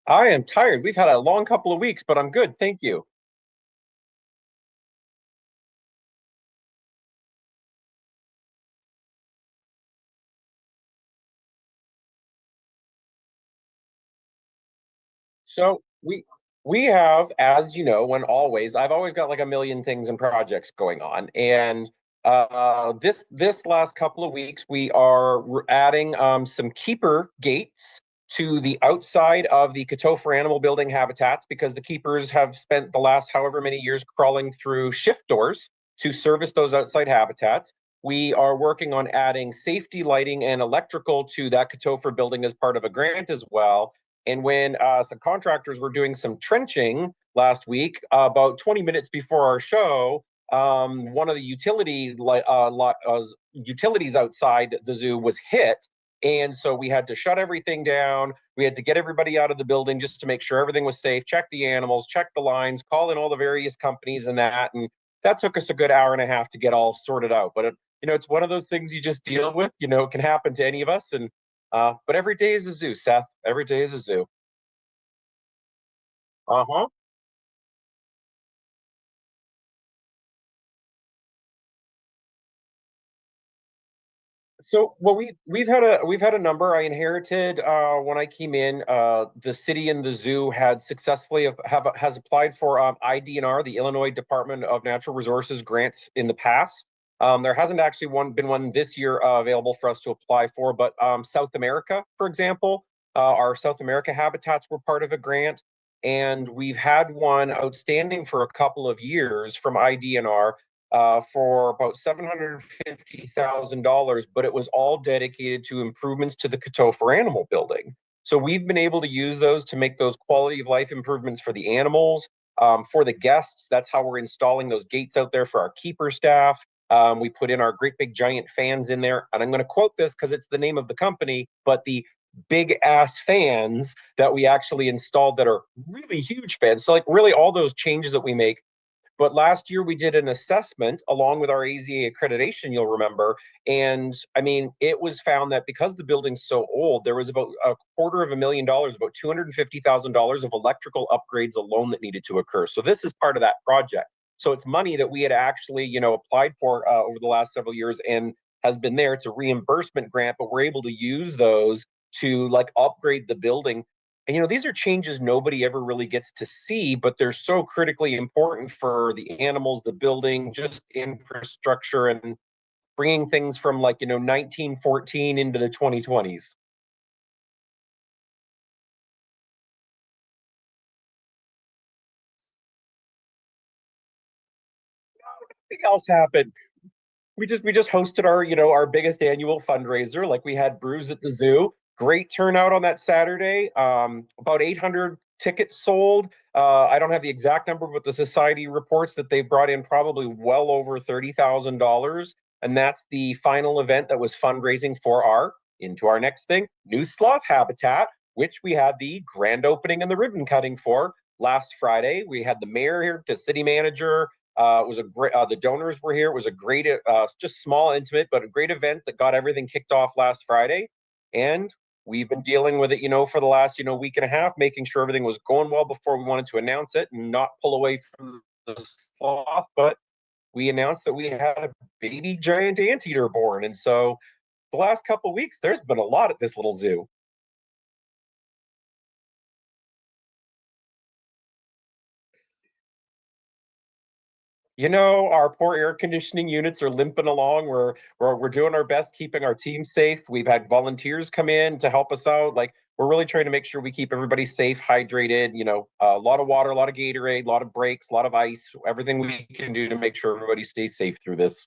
I am tired. We've had a long couple of weeks, but I'm good. Thank you. So we have, as you know, when always, I've always got like a million things and projects going on. And this last couple of weeks, we're adding some keeper gates to the outside of the Katofer animal building habitats because the keepers have spent the last however many years crawling through shift doors to service those outside habitats. We are working on adding safety lighting and electrical to that Katofer building as part of a grant as well. And when some contractors were doing some trenching last week, about 20 minutes before our show, one of the utilities outside the zoo was hit. And so we had to shut everything down. We had to get everybody out of the building just to make sure everything was safe, check the animals, check the lines, call in all the various companies and that. And that took us a good hour and a half to get all sorted out. But it's one of those things you just deal with. It can happen to any of us. But every day is a zoo, Seth. Every day is a zoo. Uh-huh. So, well, we've had a number. I inherited when I came in. The city and the zoo had successfully has applied for IDNR, the Illinois Department of Natural Resources grants in the past. There hasn't actually been one this year available for us to apply for, but South America, for example, our South America habitats were part of a grant, and we've had one outstanding for a couple of years from IDNR for about $750,000, but it was all dedicated to improvements to the Katofer animal building. So we've been able to use those to make those quality of life improvements for the animals, for the guests. That's how we're installing those gates out there for our keeper staff. We put in our great big giant fans in there. And I'm going to quote this because it's the name of the company, but the big ass fans that we actually installed that are really huge fans. So, like, really, all those changes that we make, but last year we did an assessment along with our AZA accreditation, you'll remember. And I mean, it was found that because the building's so old, there was about $250,000, about $250,000 of electrical upgrades alone that needed to occur. So this is part of that project. So it's money that we had actually, applied for over the last several years and has been there. It's a reimbursement grant, but we're able to use those to like upgrade the building. And these are changes nobody ever really gets to see, but they're so critically important for the animals, the building, just infrastructure, and bringing things from, like, 1914 into the 2020s. Nothing else happened. We just hosted our biggest annual fundraiser. Like, we had brews at the zoo. Great turnout on that Saturday. About 800 tickets sold. I don't have the exact number, but the society reports that they brought in probably well over $30,000, and that's the final event that was fundraising for our into our next thing, new sloth habitat, which we had the grand opening and the ribbon cutting for last Friday. We had the mayor here, the city manager, it was a great. The donors were here. It was a great, just small, intimate, but a great event that got everything kicked off last Friday. And we've been dealing with it, for the last, week and a half, making sure everything was going well before we wanted to announce it and not pull away from the sloth. But we announced that we had a baby giant anteater born, and so the last couple of weeks, there's been a lot at this little zoo. Our poor air conditioning units are limping along. We're doing our best keeping our team safe. We've had volunteers come in to help us out. Like, we're really trying to make sure we keep everybody safe, hydrated. A lot of water, a lot of Gatorade, a lot of breaks, a lot of ice, everything we can do to make sure everybody stays safe through this.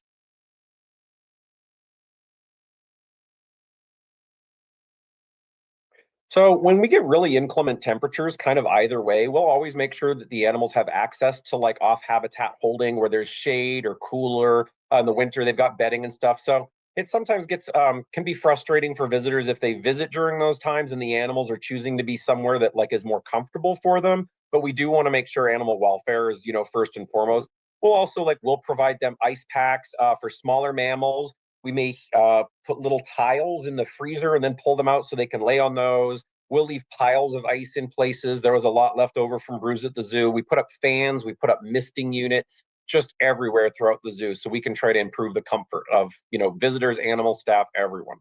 So when we get really inclement temperatures, kind of either way, we'll always make sure that the animals have access to like off habitat holding where there's shade or cooler. In the winter, they've got bedding and stuff. So it sometimes gets can be frustrating for visitors if they visit during those times and the animals are choosing to be somewhere that like is more comfortable for them. But we do want to make sure animal welfare is, first and foremost. We'll provide them ice packs for smaller mammals. We may put little tiles in the freezer and then pull them out so they can lay on those. We'll leave piles of ice in places. There was a lot left over from Brews at the zoo. We put up fans, we put up misting units just everywhere throughout the zoo so we can try to improve the comfort of, visitors, animal staff, everyone.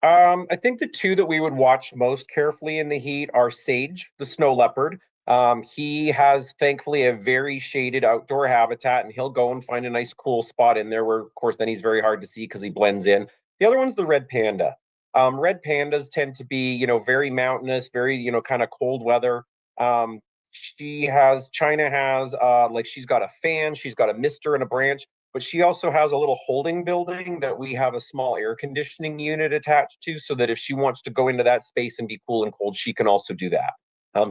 I think the two that we would watch most carefully in the heat are Sage, the snow leopard. He has thankfully a very shaded outdoor habitat, and he'll go and find a nice cool spot in there where, of course, then he's very hard to see because he blends in. The other one's the red panda. Red pandas tend to be, very mountainous, very, kind of cold weather. China has, like, she's got a fan, she's got a mister and a branch, but she also has a little holding building that we have a small air conditioning unit attached to so that if she wants to go into that space and be cool and cold, she can also do that.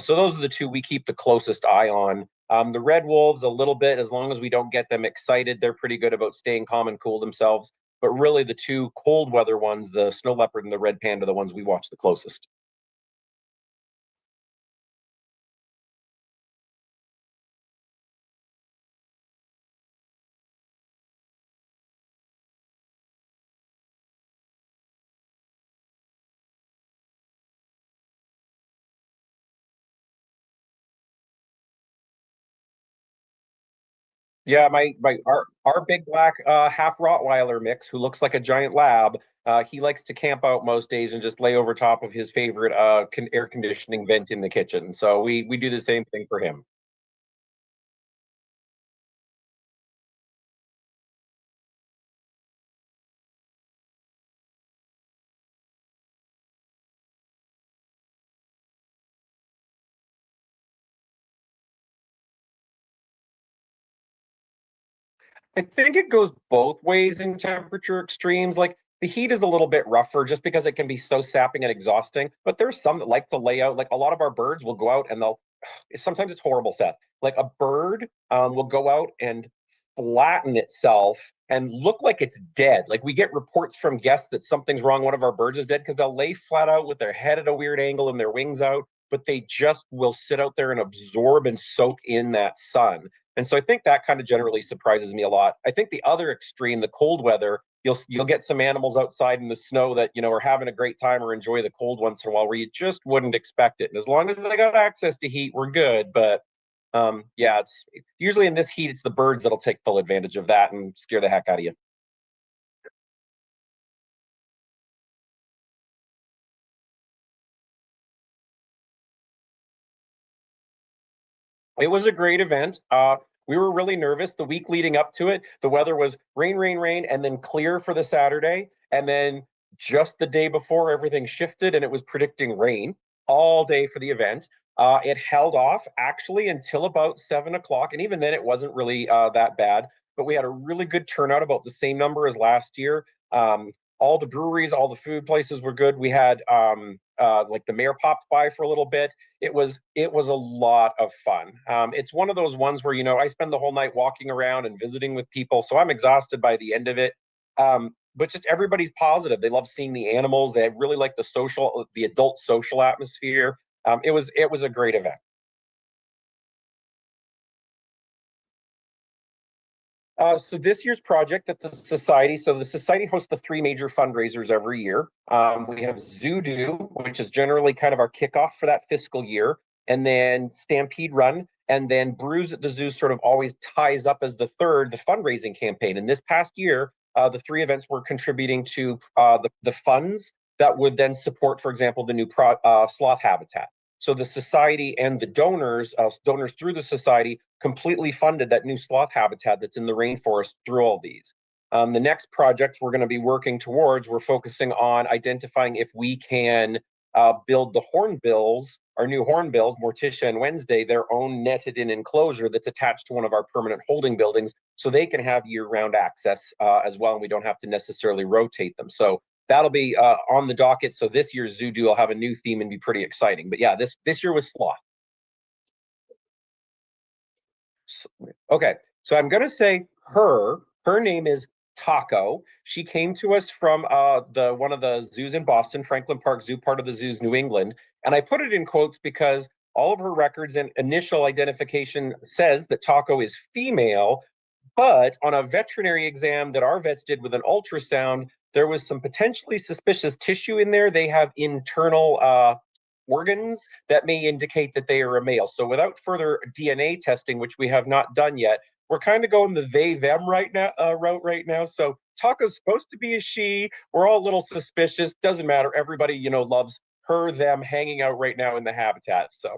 So those are the two we keep the closest eye on. The red wolves, a little bit, as long as we don't get them excited, they're pretty good about staying calm and cool themselves. But really, the two cold weather ones, the snow leopard and the red panda, are the ones we watch the closest. Yeah, our big black half Rottweiler mix, who looks like a giant lab, he likes to camp out most days and just lay over top of his favorite air conditioning vent in the kitchen. So we do the same thing for him. I think it goes both ways in temperature extremes. Like the heat is a little bit rougher just because it can be so sapping and exhausting. But there's some that like to lay out. Like a lot of our birds will go out and they'll. Sometimes it's horrible, Seth. Like a bird will go out and flatten itself and look like it's dead. Like we get reports from guests that something's wrong. One of our birds is dead because they'll lay flat out with their head at a weird angle and their wings out, but they just will sit out there and absorb and soak in that sun. And so I think that kind of generally surprises me a lot. I think the other extreme, the cold weather, you'll get some animals outside in the snow that are having a great time or enjoy the cold once in a while where you just wouldn't expect it. And as long as they got access to heat, we're good. But yeah, it's usually in this heat, it's the birds that'll take full advantage of that and scare the heck out of you. It was a great event. We were really nervous the week leading up to it. The weather was rain, rain, rain, and then clear for the Saturday. And then just the day before, everything shifted and it was predicting rain all day for the event. It held off actually until about 7 o'clock. And even then, it wasn't really that bad. But we had a really good turnout, about the same number as last year. All the breweries, all the food places were good. We had like the mayor popped by for a little bit. It was a lot of fun. It's one of those ones where I spend the whole night walking around and visiting with people, so I'm exhausted by the end of it. But just everybody's positive. They love seeing the animals. They really like the adult social atmosphere. It was a great event. So this year's project at the society, so the society hosts the three major fundraisers every year. We have Zoo Do, which is generally kind of our kickoff for that fiscal year, and then Stampede Run, and then Brews at the Zoo sort of always ties up as the third, the fundraising campaign. And this past year, the three events were contributing to the funds that would then support, for example, the new sloth habitat. So the society and the donors through the society, completely funded that new sloth habitat that's in the rainforest through all these. The next project we're going to be working towards, we're focusing on identifying if we can build the hornbills, our new hornbills, Morticia and Wednesday, their own netted in enclosure that's attached to one of our permanent holding buildings so they can have year round access as well. And we don't have to necessarily rotate them. So that'll be on the docket. So this year's Zoo Do will have a new theme and be pretty exciting. But yeah, this year was sloth. Okay, so I'm gonna say her. Her name is Taco. She came to us from the one of the zoos in Boston, Franklin Park Zoo, part of the zoos New England. And I put it in quotes because all of her records and initial identification says that Taco is female, But on a veterinary exam that our vets did with an ultrasound, there was some potentially suspicious tissue in there. They have internal organs that may indicate that they are a male. So without further DNA testing, which we have not done yet, we're kind of going the they them right now route right now. So Taco's supposed to be a she. We're all a little suspicious. Doesn't matter. Everybody, loves her, them hanging out right now in the habitat. So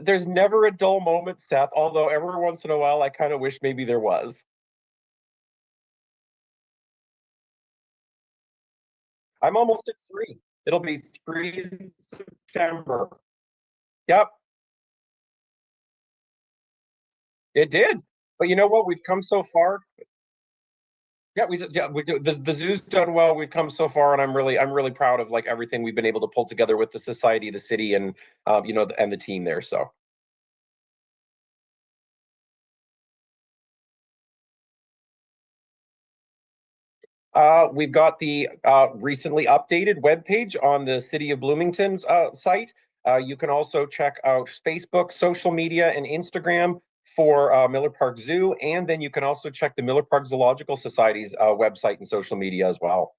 there's never a dull moment, Seth, although every once in a while I kind of wish maybe there was. I'm almost at 3. It'll be 3 in September. Yep, it did. But you know what? We've come so far. Yeah, we do. The zoo's done well. We've come so far, and I'm really proud of like everything we've been able to pull together with the society, the city, and and the team there. So we've got the recently updated webpage on the City of Bloomington's site. You can also check out Facebook, social media, and Instagram for Miller Park Zoo. And then you can also check the Miller Park Zoological Society's website and social media as well.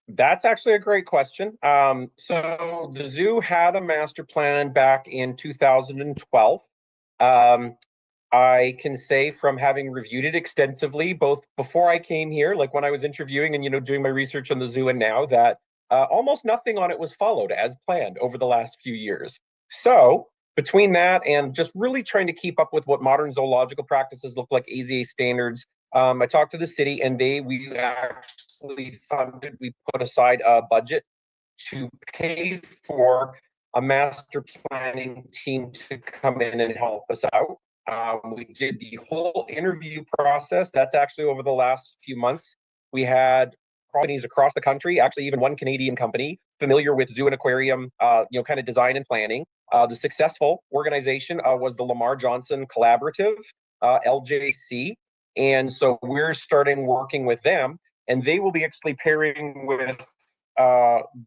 That's actually a great question. So the zoo had a master plan back in 2012. Um, I can say from having reviewed it extensively, both before I came here, like when I was interviewing and doing my research on the zoo, and now that almost nothing on it was followed as planned over the last few years. So between that and just really trying to keep up with what modern zoological practices look like, AZA standards, I talked to the city and we actually we put aside a budget to pay for a master planning team to come in and help us out. We did the whole interview process. That's actually over the last few months. We had companies across the country, actually even one Canadian company familiar with zoo and aquarium, kind of design and planning. The successful organization was the Lamar Johnson Collaborative, LJC. And so we're starting working with them, and they will be actually pairing with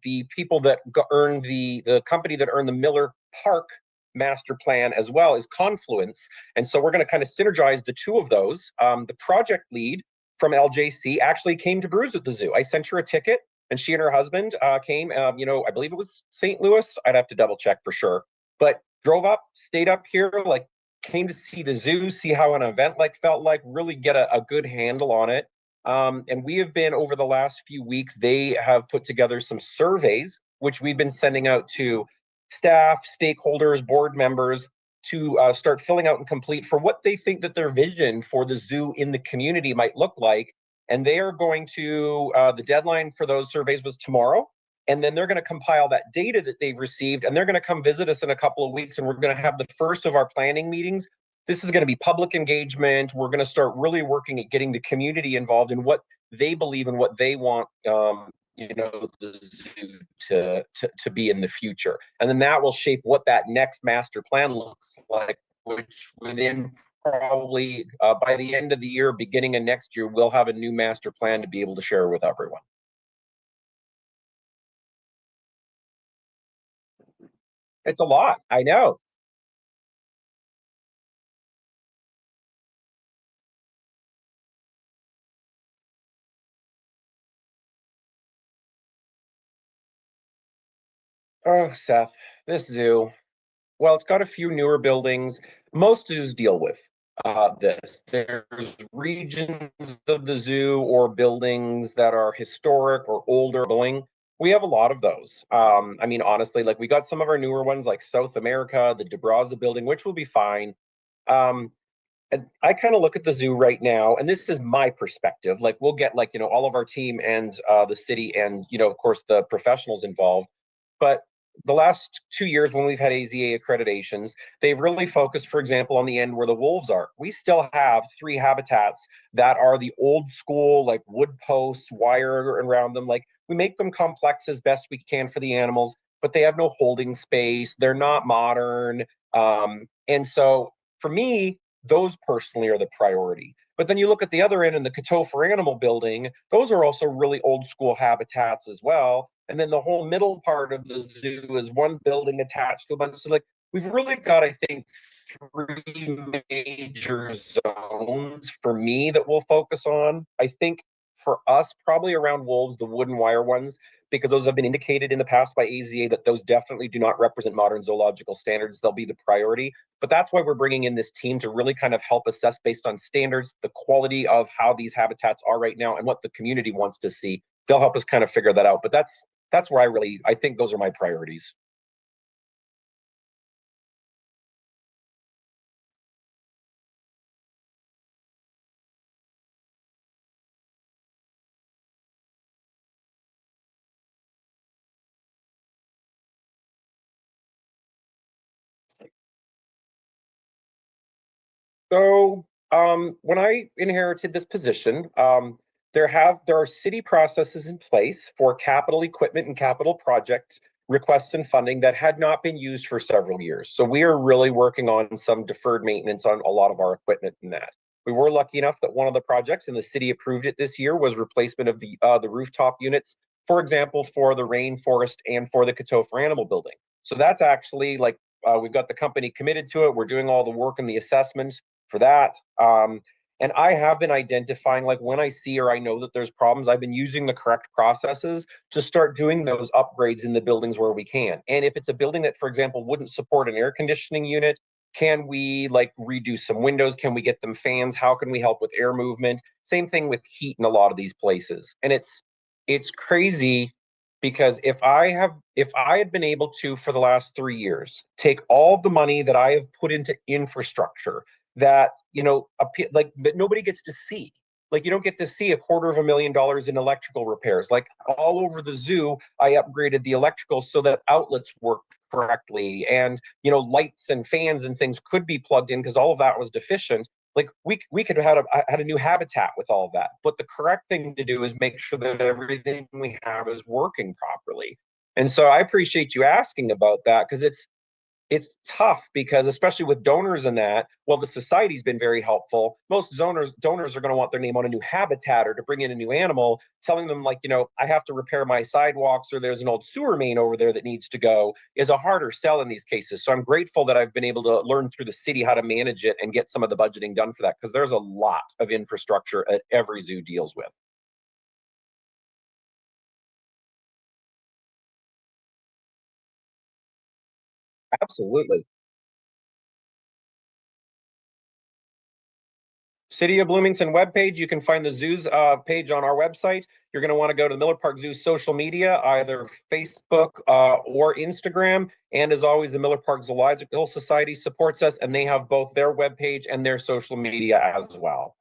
the people that earn the company that earned the Miller Park master plan as well is Confluence. And so we're going to kind of synergize the two of those. The project lead from LJC actually came to Brews at the Zoo. I sent her a ticket, and she and her husband came, I believe it was St. Louis. I'd have to double check for sure. But drove up, stayed up here, like came to see the zoo, see how an event like felt like, really get a good handle on it. And we have been over the last few weeks, they have put together some surveys, which we've been sending out to staff, stakeholders, board members to start filling out and complete for what they think that their vision for the zoo in the community might look like. And they are going to, the deadline for those surveys was tomorrow. And then they're going to compile that data that they've received, and they're going to come visit us in a couple of weeks. And we're going to have the first of our planning meetings. This is going to be public engagement. We're going to start really working at getting the community involved in what they believe and what they want, the zoo to be in the future. And then that will shape what that next master plan looks like, which within probably by the end of the year, beginning of next year, we'll have a new master plan to be able to share with everyone. It's a lot. I know. Oh, Seth, this zoo. Well, it's got a few newer buildings. Most zoos deal with this. There's regions of the zoo or buildings that are historic or older building. We have a lot of those. I mean, honestly, like we got some of our newer ones, like South America, the DeBraza building, which will be fine. Um, and I kind of look at the zoo right now, and this is my perspective. Like we'll get like all of our team and the city, and of course the professionals involved. But the last 2 years when we've had AZA accreditations, they've really focused, for example, on the end where the wolves are. We still have 3 habitats that are the old school, like wood posts, wire around them. Like we make them complex as best we can for the animals, but they have no holding space. They're not modern. And so for me, those personally are the priority. But then you look at the other end in the Coteau for Animal building, those are also really old school habitats as well. And then the whole middle part of the zoo is one building attached to a bunch. So like we've really got, I think, 3 major zones for me that we'll focus on. I think for us, probably around wolves, the wooden wire ones, because those have been indicated in the past by AZA that those definitely do not represent modern zoological standards. They'll be the priority. But that's why we're bringing in this team to really kind of help assess based on standards, the quality of how these habitats are right now and what the community wants to see. They'll help us kind of figure that out. But that's where I think those are my priorities. So when I inherited this position, there are city processes in place for capital equipment and capital project requests and funding that had not been used for several years. So we are really working on some deferred maintenance on a lot of our equipment in that. We were lucky enough that one of the projects, and the city approved it this year, was replacement of the rooftop units, for example, for the rainforest and for the Coteau for Animal building. So that's actually like we've got the company committed to it. We're doing all the work and the assessments for that. And I have been identifying, like when I see or I know that there's problems, I've been using the correct processes to start doing those upgrades in the buildings where we can. And if it's a building that, for example, wouldn't support an air conditioning unit, can we like redo some windows? Can we get them fans? How can we help with air movement? Same thing with heat in a lot of these places. And it's crazy because if I had been able to for the last 3 years take all the money that I have put into infrastructure that like that nobody gets to see. Like you don't get to see $250,000 in electrical repairs. Like all over the zoo, I upgraded the electrical so that outlets work correctly, and lights and fans and things could be plugged in because all of that was deficient. Like we could have had a new habitat with all of that. But the correct thing to do is make sure that everything we have is working properly. And so I appreciate you asking about that, because it's tough, because especially with donors and that, well, the society's been very helpful. Most donors are going to want their name on a new habitat or to bring in a new animal. Telling them, like, I have to repair my sidewalks, or there's an old sewer main over there that needs to go, is a harder sell in these cases. So I'm grateful that I've been able to learn through the city how to manage it and get some of the budgeting done for that, because there's a lot of infrastructure at every zoo deals with. Absolutely. City of Bloomington webpage. You can find the zoo's page on our website. You're going to want to go to the Miller Park Zoo social media, either Facebook or Instagram. And as always, the Miller Park Zoological Society supports us, and they have both their webpage and their social media as well.